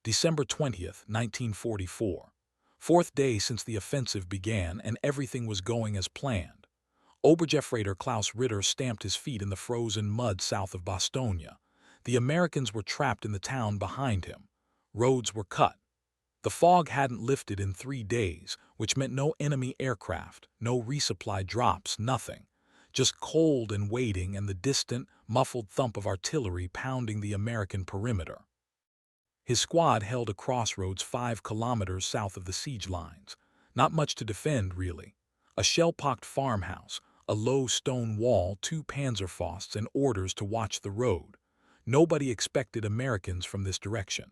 December 20th, 1944. Fourth day since the offensive began and everything was going as planned. Obergefreiter Klaus Ritter stamped his feet in the frozen mud south of Bastogne. The Americans were trapped in the town behind him. Roads were cut. The fog hadn't lifted in 3 days, which meant no enemy aircraft, no resupply drops, nothing. Just cold and waiting and the distant, muffled thump of artillery pounding the American perimeter. His squad held a crossroads 5 kilometers south of the siege lines. Not much to defend, really. A shell-pocked farmhouse, a low stone wall, 2 Panzerfausts, and orders to watch the road. Nobody expected Americans from this direction.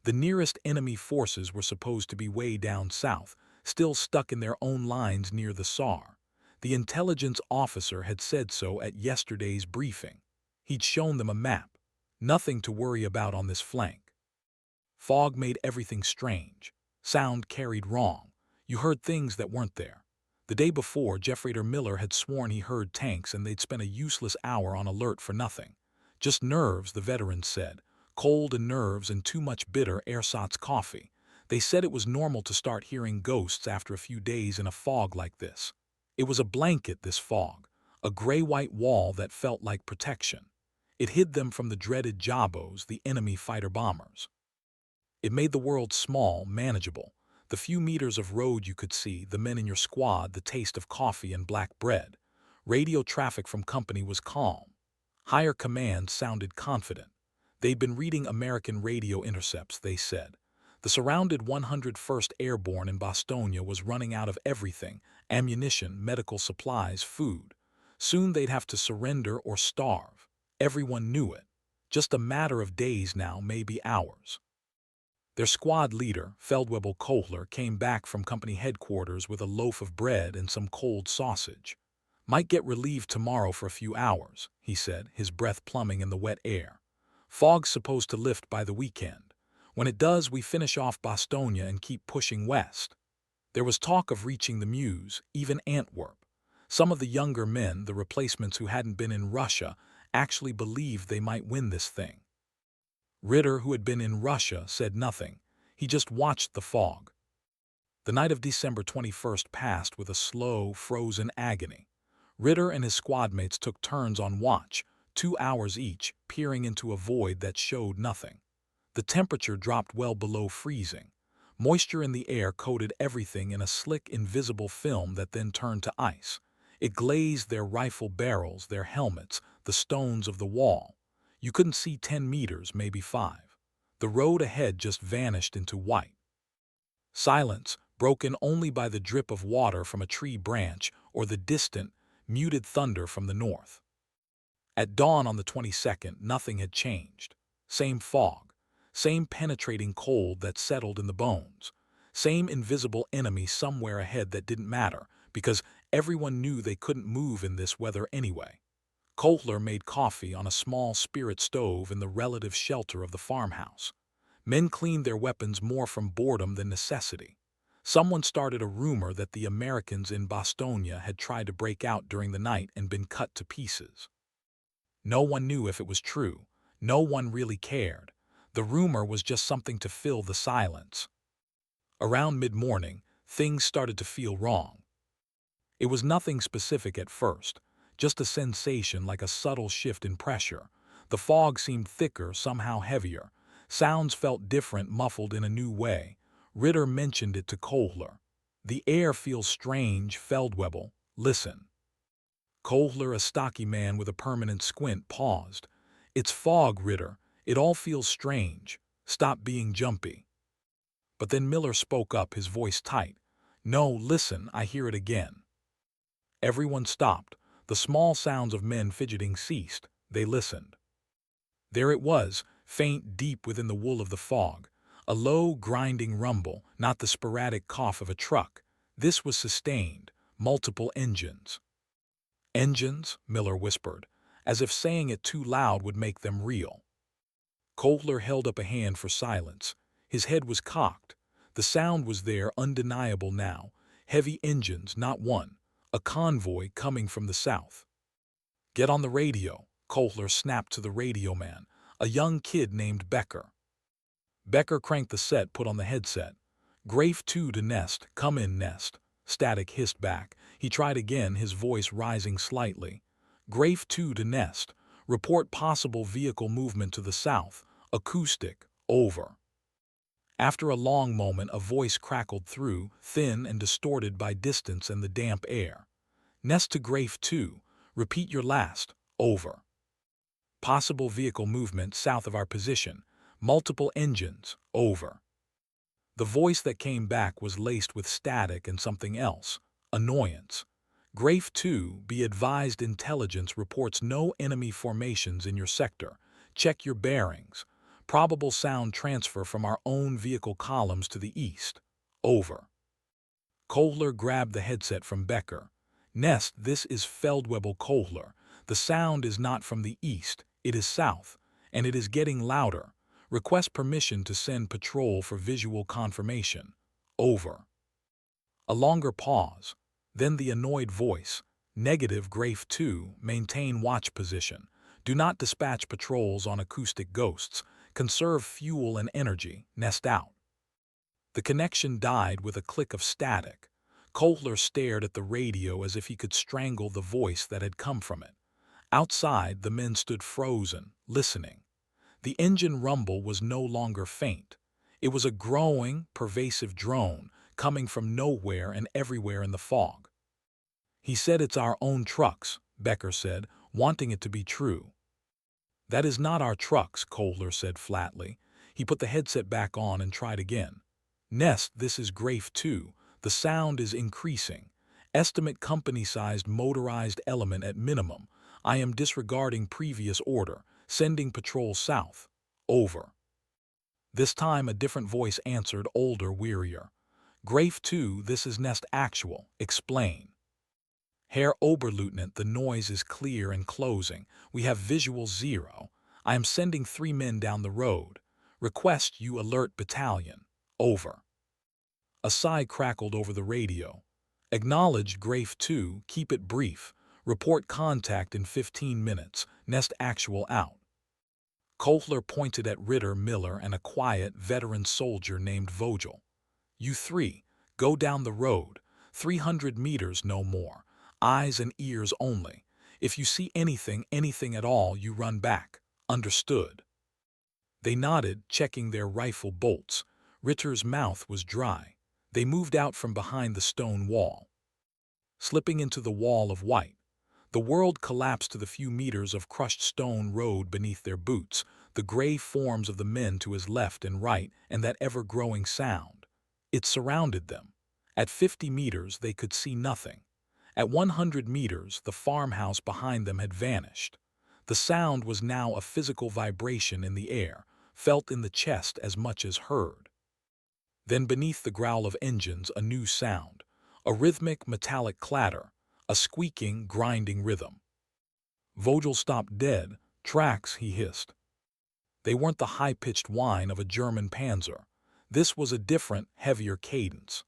The nearest enemy forces were supposed to be way down south, still stuck in their own lines near the Saar. The intelligence officer had said so at yesterday's briefing. He'd shown them a map. Nothing to worry about on this flank. Fog made everything strange. Sound carried wrong. You heard things that weren't there. The day before, Gefreiter Miller had sworn he heard tanks and they'd spent a useless hour on alert for nothing. Just nerves, the veterans said. Cold and nerves and too much bitter ersatz coffee. They said it was normal to start hearing ghosts after a few days in a fog like this. It was a blanket, this fog. A gray-white wall that felt like protection. It hid them from the dreaded Jabos, the enemy fighter-bombers. It made the world small, manageable. The few meters of road you could see, the men in your squad, the taste of coffee and black bread. Radio traffic from company was calm. Higher command sounded confident. They'd been reading American radio intercepts, they said. The surrounded 101st Airborne in Bastogne was running out of everything: ammunition, medical supplies, food. Soon they'd have to surrender or starve. Everyone knew it. Just a matter of days now, maybe hours. Their squad leader, Feldwebel Kohler, came back from company headquarters with a loaf of bread and some cold sausage. Might get relieved tomorrow for a few hours, he said, his breath plumbing in the wet air. Fog's supposed to lift by the weekend. When it does, we finish off Bastogne and keep pushing west. There was talk of reaching the Meuse, even Antwerp. Some of the younger men, the replacements who hadn't been in Russia, actually believed they might win this thing. Ritter, who had been in Russia, said nothing. He just watched the fog. The night of December 21st passed with a slow, frozen agony. Ritter and his squadmates took turns on watch, 2 hours each, peering into a void that showed nothing. The temperature dropped well below freezing. Moisture in the air coated everything in a slick, invisible film that then turned to ice. It glazed their rifle barrels, their helmets, the stones of the wall. You couldn't see 10 meters, maybe 5. The road ahead just vanished into white. Silence, broken only by the drip of water from a tree branch or the distant, muted thunder from the north. At dawn on the 22nd, nothing had changed. Same fog, same penetrating cold that settled in the bones, same invisible enemy somewhere ahead that didn't matter, because everyone knew they couldn't move in this weather anyway. Kohler made coffee on a small spirit stove in the relative shelter of the farmhouse. Men cleaned their weapons more from boredom than necessity. Someone started a rumor that the Americans in Bastogne had tried to break out during the night and been cut to pieces. No one knew if it was true. No one really cared. The rumor was just something to fill the silence. Around mid-morning, things started to feel wrong. It was nothing specific at first. Just a sensation like a subtle shift in pressure. The fog seemed thicker, somehow heavier. Sounds felt different, muffled in a new way. Ritter mentioned it to Kohler. The air feels strange, Feldwebel. Listen. Kohler, a stocky man with a permanent squint, paused. It's fog, Ritter. It all feels strange. Stop being jumpy. But then Miller spoke up, his voice tight. No, listen, I hear it again. Everyone stopped. The small sounds of men fidgeting ceased. They listened. There it was, faint deep within the wool of the fog. A low, grinding rumble, not the sporadic cough of a truck. This was sustained. Multiple engines. Engines, Miller whispered, as if saying it too loud would make them real. Kohler held up a hand for silence. His head was cocked. The sound was there, undeniable now. Heavy engines, not one. A convoy coming from the south. Get on the radio, Kohler snapped to the radio man, a young kid named Becker. Becker cranked the set, put on the headset. Grafe 2 to Nest, come in Nest. Static hissed back. He tried again, his voice rising slightly. Grafe 2 to Nest, report possible vehicle movement to the south. Acoustic, over. After a long moment, a voice crackled through, thin and distorted by distance and the damp air. Nest to Grafe 2, repeat your last, over. Possible vehicle movement south of our position. Multiple engines, over. The voice that came back was laced with static and something else, annoyance. Grafe 2, be advised, intelligence reports no enemy formations in your sector. Check your bearings. Probable sound transfer from our own vehicle columns to the east. Over. Kohler grabbed the headset from Becker. Nest, this is Feldwebel Kohler. The sound is not from the east, it is south, and it is getting louder. Request permission to send patrol for visual confirmation. Over. A longer pause. Then the annoyed voice. Negative, Grafe 2, maintain watch position. Do not dispatch patrols on acoustic ghosts. Conserve fuel and energy. Nest out. The connection died with a click of static. Kohler stared at the radio as if he could strangle the voice that had come from it. Outside, the men stood frozen, listening. The engine rumble was no longer faint. It was a growing, pervasive drone coming from nowhere and everywhere in the fog. He said it's our own trucks, Becker said, wanting it to be true. That is not our trucks, Kohler said flatly. He put the headset back on and tried again. Nest, this is Grafe 2. The sound is increasing. Estimate company-sized motorized element at minimum. I am disregarding previous order. Sending patrol south. Over. This time a different voice answered, older, wearier. Grafe 2, this is Nest actual. Explain. Herr Oberleutnant, the noise is clear and closing. We have visual 0. I am sending 3 men down the road. Request you alert battalion. Over. A sigh crackled over the radio. Acknowledged, Grafe 2, keep it brief. Report contact in 15 minutes. Nest actual out. Kohler pointed at Ritter, Miller, and a quiet, veteran soldier named Vogel. You 3, go down the road. 300 meters, no more. Eyes and ears only. If you see anything at all, you run back. Understood? They nodded, checking their rifle bolts. Ritter's mouth was dry. They moved out from behind the stone wall, slipping into the wall of white. The world collapsed to the few meters of crushed stone road beneath their boots, the gray forms of the men to his left and right, and that ever-growing sound. It surrounded them. At 50 meters, they could see nothing. At 100 meters, the farmhouse behind them had vanished. The sound was now a physical vibration in the air, felt in the chest as much as heard. Then beneath the growl of engines, a new sound, a rhythmic, metallic clatter, a squeaking, grinding rhythm. Vogel stopped dead. Tracks, he hissed. They weren't the high-pitched whine of a German panzer. This was a different, heavier cadence.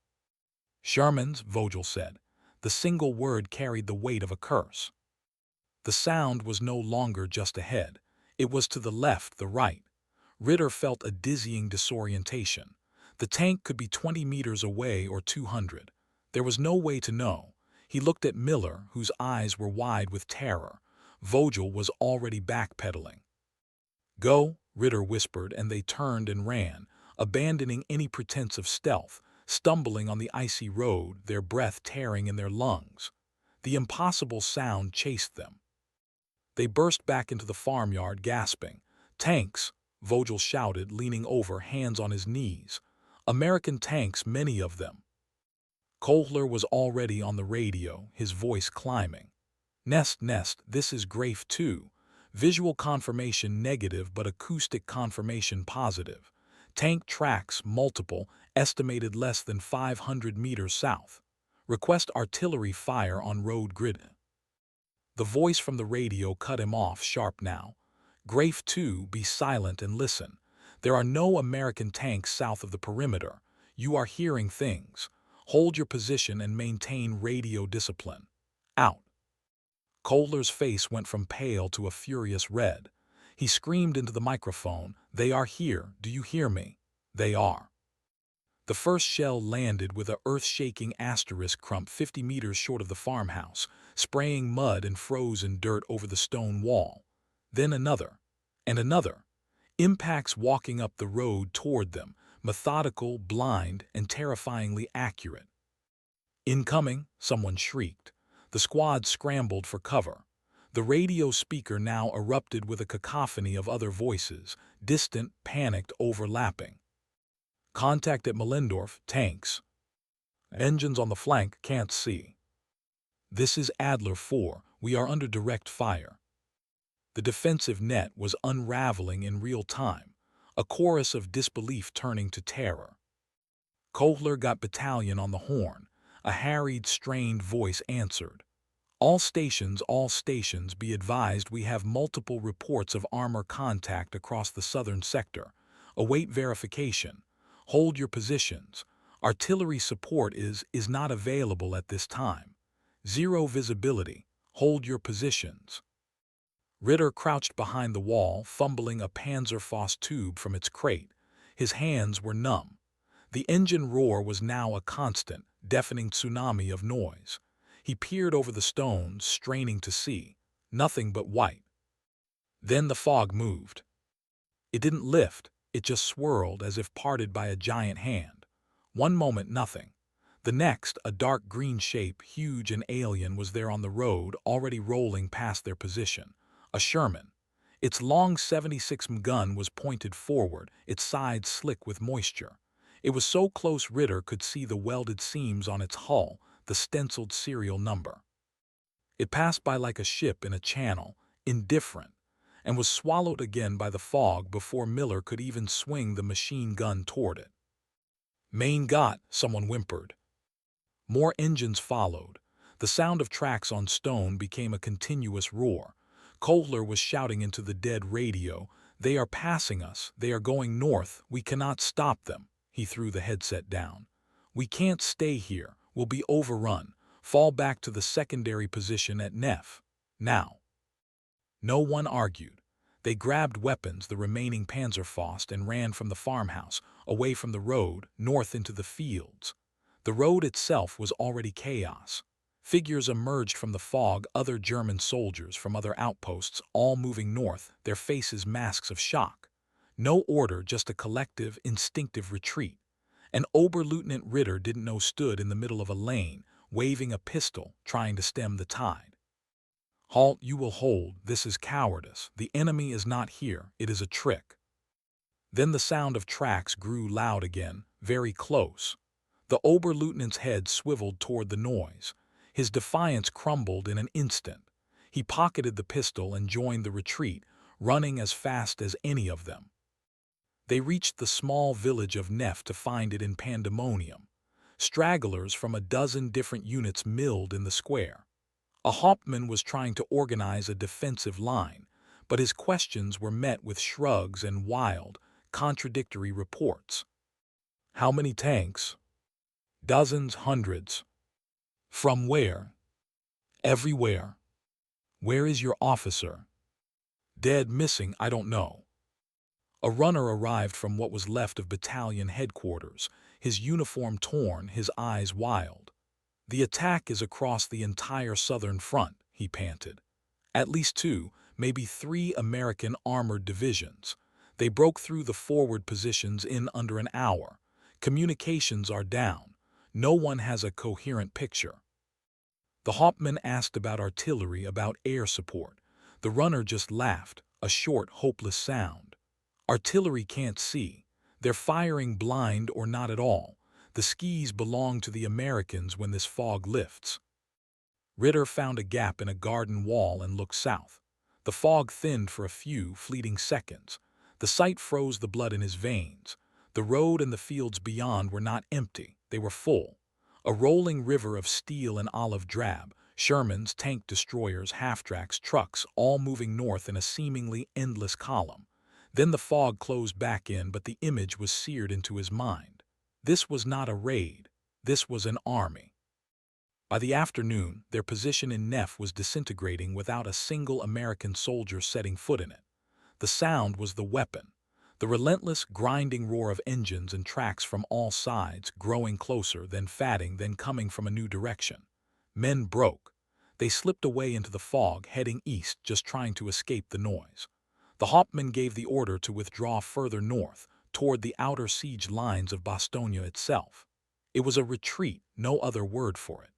Shermans, Vogel said. The single word carried the weight of a curse. The sound was no longer just ahead. It was to the left, the right. Ritter felt a dizzying disorientation. The tank could be 20 meters away or 200. There was no way to know. He looked at Miller, whose eyes were wide with terror. Vogel was already backpedaling. Go, Ritter whispered, and they turned and ran, abandoning any pretense of stealth, stumbling on the icy road, their breath tearing in their lungs. The impossible sound chased them. They burst back into the farmyard, gasping. Tanks, Vogel shouted, leaning over, hands on his knees. American tanks, many of them. Kohler was already on the radio, his voice climbing. Nest, this is Grafe 2. Visual confirmation negative but acoustic confirmation positive. Tank tracks, multiple, estimated less than 500 meters south. Request artillery fire on road grid. The voice from the radio cut him off sharp now. Grafe 2, be silent and listen. There are no American tanks south of the perimeter. You are hearing things. Hold your position and maintain radio discipline. Out. Kohler's face went from pale to a furious red. He screamed into the microphone, "They are here, do you hear me? They are. The first shell landed with a earth-shaking asterisk crump 50 meters short of the farmhouse, spraying mud and frozen dirt over the stone wall. Then another, and another. Impacts walking up the road toward them, methodical, blind, and terrifyingly accurate. "Incoming," someone shrieked. The squad scrambled for cover. The radio speaker now erupted with a cacophony of other voices, distant, panicked, overlapping. "Contact at Millendorf, tanks. Engines on the flank, can't see. This is Adler 4, we are under direct fire." The defensive net was unraveling in real time, a chorus of disbelief turning to terror. "Kohler got battalion on the horn," a harried, strained voice answered. All stations, be advised we have multiple reports of armor contact across the southern sector. Await verification. Hold your positions. Artillery support is not available at this time. Zero visibility. Hold your positions." Ritter crouched behind the wall, fumbling a Panzerfaust tube from its crate. His hands were numb. The engine roar was now a constant, deafening tsunami of noise. He peered over the stones, straining to see. Nothing but white. Then the fog moved. It didn't lift, it just swirled as if parted by a giant hand. One moment, nothing. The next, a dark green shape, huge and alien, was there on the road, already rolling past their position. A Sherman. Its long 76 gun was pointed forward, its sides slick with moisture. It was so close Ritter could see the welded seams on its hull, the stenciled serial number. It passed by like a ship in a channel, indifferent, and was swallowed again by the fog before Miller could even swing the machine gun toward it. "Main got," someone whimpered. More engines followed. The sound of tracks on stone became a continuous roar. Kohler was shouting into the dead radio, "They are passing us, they are going north, we cannot stop them." He threw the headset down. "We can't stay here, we'll be overrun. Fall back to the secondary position at Neff. Now." No one argued. They grabbed weapons, the remaining Panzerfaust, and ran from the farmhouse, away from the road, north into the fields. The road itself was already chaos. Figures emerged from the fog, other German soldiers from other outposts, all moving north, their faces masks of shock. No order, just a collective, instinctive retreat. And Oberleutnant Ritter didn't know stood in the middle of a lane, waving a pistol, trying to stem the tide. "Halt, you will hold, this is cowardice. The enemy is not here, it is a trick." Then the sound of tracks grew loud again, very close. The Oberleutnant's head swiveled toward the noise. His defiance crumbled in an instant. He pocketed the pistol and joined the retreat, running as fast as any of them. They reached the small village of Neff to find it in pandemonium. Stragglers from a dozen different units milled in the square. A Hauptmann was trying to organize a defensive line, but his questions were met with shrugs and wild, contradictory reports. "How many tanks?" "Dozens, hundreds." "From where?" "Everywhere." "Where is your officer?" "Dead, missing, I don't know." A runner arrived from what was left of battalion headquarters, his uniform torn, his eyes wild. "The attack is across the entire southern front," he panted. "At least 2, maybe 3 American armored divisions. They broke through the forward positions in under an hour. Communications are down. No one has a coherent picture." The Hauptmann asked about artillery, about air support. The runner just laughed, a short, hopeless sound. "Artillery can't see. They're firing blind or not at all. The skis belong to the Americans when this fog lifts." Ritter found a gap in a garden wall and looked south. The fog thinned for a few fleeting seconds. The sight froze the blood in his veins. The road and the fields beyond were not empty, they were full. A rolling river of steel and olive drab, Shermans, tank destroyers, half-tracks, trucks, all moving north in a seemingly endless column. Then the fog closed back in, but the image was seared into his mind. This was not a raid. This was an army. By the afternoon, their position in Neff was disintegrating without a single American soldier setting foot in it. The sound was the weapon. The relentless, grinding roar of engines and tracks from all sides, growing closer, then fatting, then coming from a new direction. Men broke. They slipped away into the fog, heading east, just trying to escape the noise. The Hauptmann gave the order to withdraw further north, toward the outer siege lines of Bastogne itself. It was a retreat, no other word for it.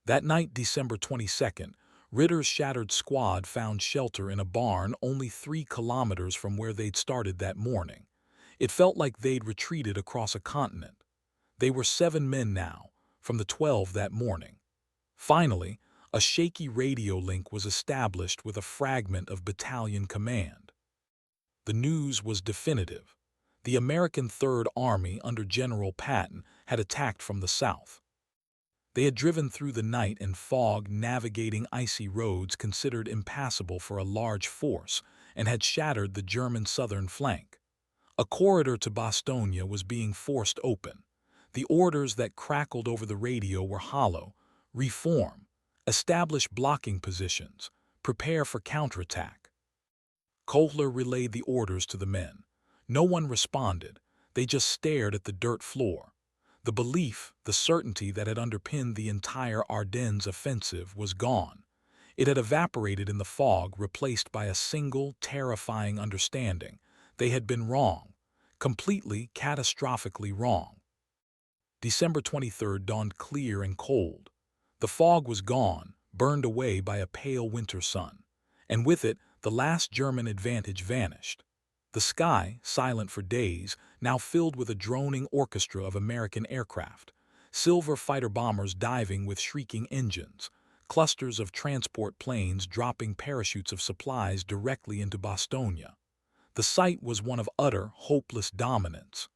That night, December 22nd, Ritter's shattered squad found shelter in a barn only 3 kilometers from where they'd started that morning. It felt like they'd retreated across a continent. They were 7 men now, from the 12 that morning. Finally, a shaky radio link was established with a fragment of battalion command. The news was definitive. The American Third Army under General Patton had attacked from the south. They had driven through the night and fog, navigating icy roads considered impassable for a large force, and had shattered the German southern flank. A corridor to Bastogne was being forced open. The orders that crackled over the radio were hollow: reform, establish blocking positions, prepare for counterattack. Kohler relayed the orders to the men. No one responded. They just stared at the dirt floor. The belief, the certainty that had underpinned the entire Ardennes offensive was gone. It had evaporated in the fog, replaced by a single, terrifying understanding. They had been wrong. Completely, catastrophically wrong. December 23rd dawned clear and cold. The fog was gone, burned away by a pale winter sun. And with it, the last German advantage vanished. The sky, silent for days, now filled with a droning orchestra of American aircraft, silver fighter bombers diving with shrieking engines, clusters of transport planes dropping parachutes of supplies directly into Bastogne. The sight was one of utter, hopeless dominance.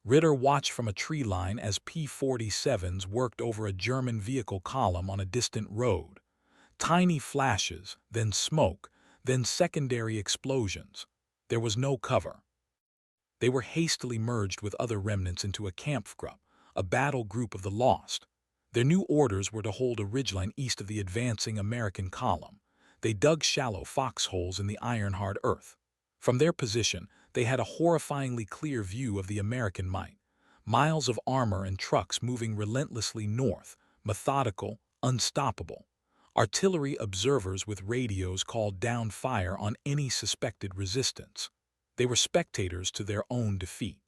Ritter watched from a tree line as P-47s worked over a German vehicle column on a distant road. Tiny flashes, then smoke, then secondary explosions. There was no cover. They were hastily merged with other remnants into a Kampfgruppe, a battle group of the lost. Their new orders were to hold a ridgeline east of the advancing American column. They dug shallow foxholes in the iron-hard earth. From their position, they had a horrifyingly clear view of the American might. Miles of armor and trucks moving relentlessly north, methodical, unstoppable. Artillery observers with radios called down fire on any suspected resistance. They were spectators to their own defeat.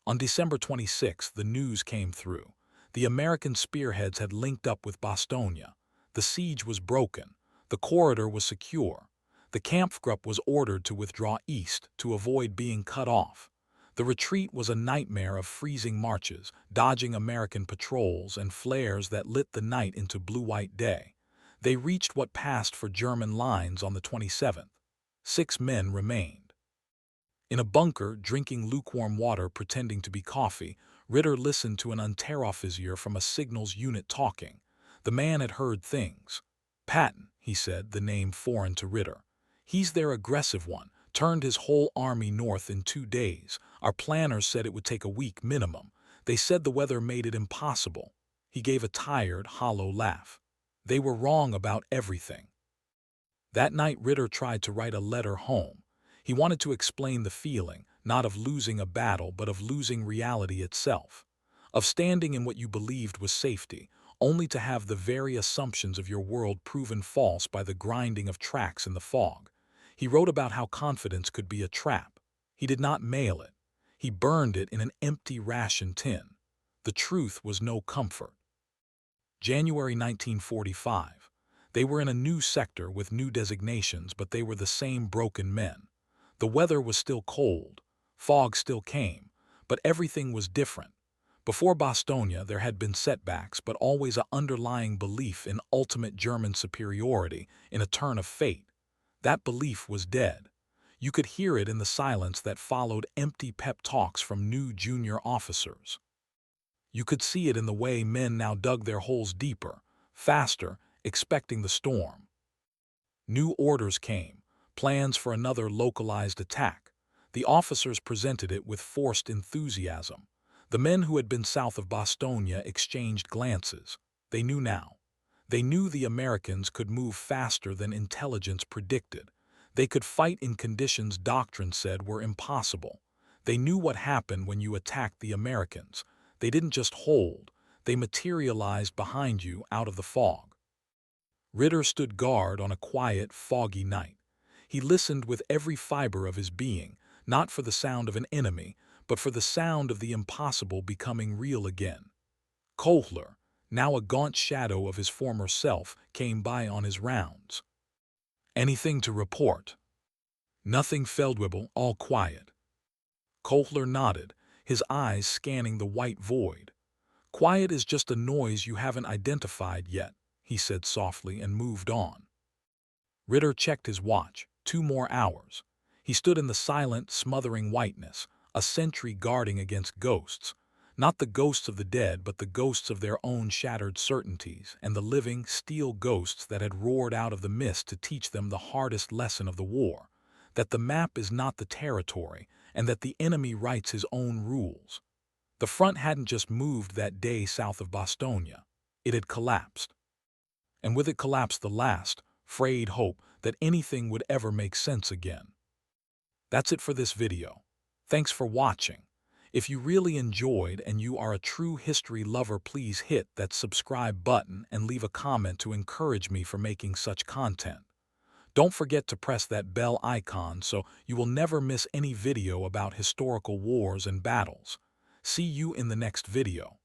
On December 26th, the news came through. The American spearheads had linked up with Bastogne. The siege was broken. The corridor was secure. The Kampfgruppe was ordered to withdraw east to avoid being cut off. The retreat was a nightmare of freezing marches, dodging American patrols and flares that lit the night into blue-white day. They reached what passed for German lines on the 27th. 6 men remained. In a bunker, drinking lukewarm water pretending to be coffee, Ritter listened to an unteroffizier from a signals unit talking. The man had heard things. Patton, he said, the name foreign to Ritter. He's their aggressive one, turned his whole army north in 2 days. Our planners said it would take a week minimum. They said the weather made it impossible. He gave a tired, hollow laugh. They were wrong about everything. That night, Ritter tried to write a letter home. He wanted to explain the feeling, not of losing a battle, but of losing reality itself. Of standing in what you believed was safety, only to have the very assumptions of your world proven false by the grinding of tracks in the fog. He wrote about how confidence could be a trap. He did not mail it. He burned it in an empty ration tin. The truth was no comfort. January 1945. They were in a new sector with new designations, but they were the same broken men. The weather was still cold. Fog still came. But everything was different. Before Bastogne, there had been setbacks, but always an underlying belief in ultimate German superiority, in a turn of fate. That belief was dead. You could hear it in the silence that followed empty pep talks from new junior officers. You could see it in the way men now dug their holes deeper, faster, expecting the storm. New orders came, plans for another localized attack. The officers presented it with forced enthusiasm. The men who had been south of Bastogne exchanged glances. They knew now. They knew the Americans could move faster than intelligence predicted. They could fight in conditions doctrine said were impossible. They knew what happened when you attacked the Americans. They didn't just hold, they materialized behind you out of the fog. Ritter stood guard on a quiet, foggy night. He listened with every fiber of his being, not for the sound of an enemy, but for the sound of the impossible becoming real again. Kohler, now a gaunt shadow of his former self, came by on his rounds. "Anything to report?" "Nothing, Feldwebel, all quiet." Kohler nodded, his eyes scanning the white void. "Quiet is just a noise you haven't identified yet," he said softly and moved on. Ritter checked his watch. 2 more hours. He stood in the silent, smothering whiteness, a sentry guarding against ghosts. Not the ghosts of the dead, but the ghosts of their own shattered certainties, and the living, steel ghosts that had roared out of the mist to teach them the hardest lesson of the war, that the map is not the territory, and that the enemy writes his own rules. The front hadn't just moved that day south of Bastogne. It had collapsed. And with it collapsed the last, frayed hope that anything would ever make sense again. That's it for this video. Thanks for watching. If you really enjoyed and you are a true history lover, please hit that subscribe button and leave a comment to encourage me for making such content. Don't forget to press that bell icon so you will never miss any video about historical wars and battles. See you in the next video.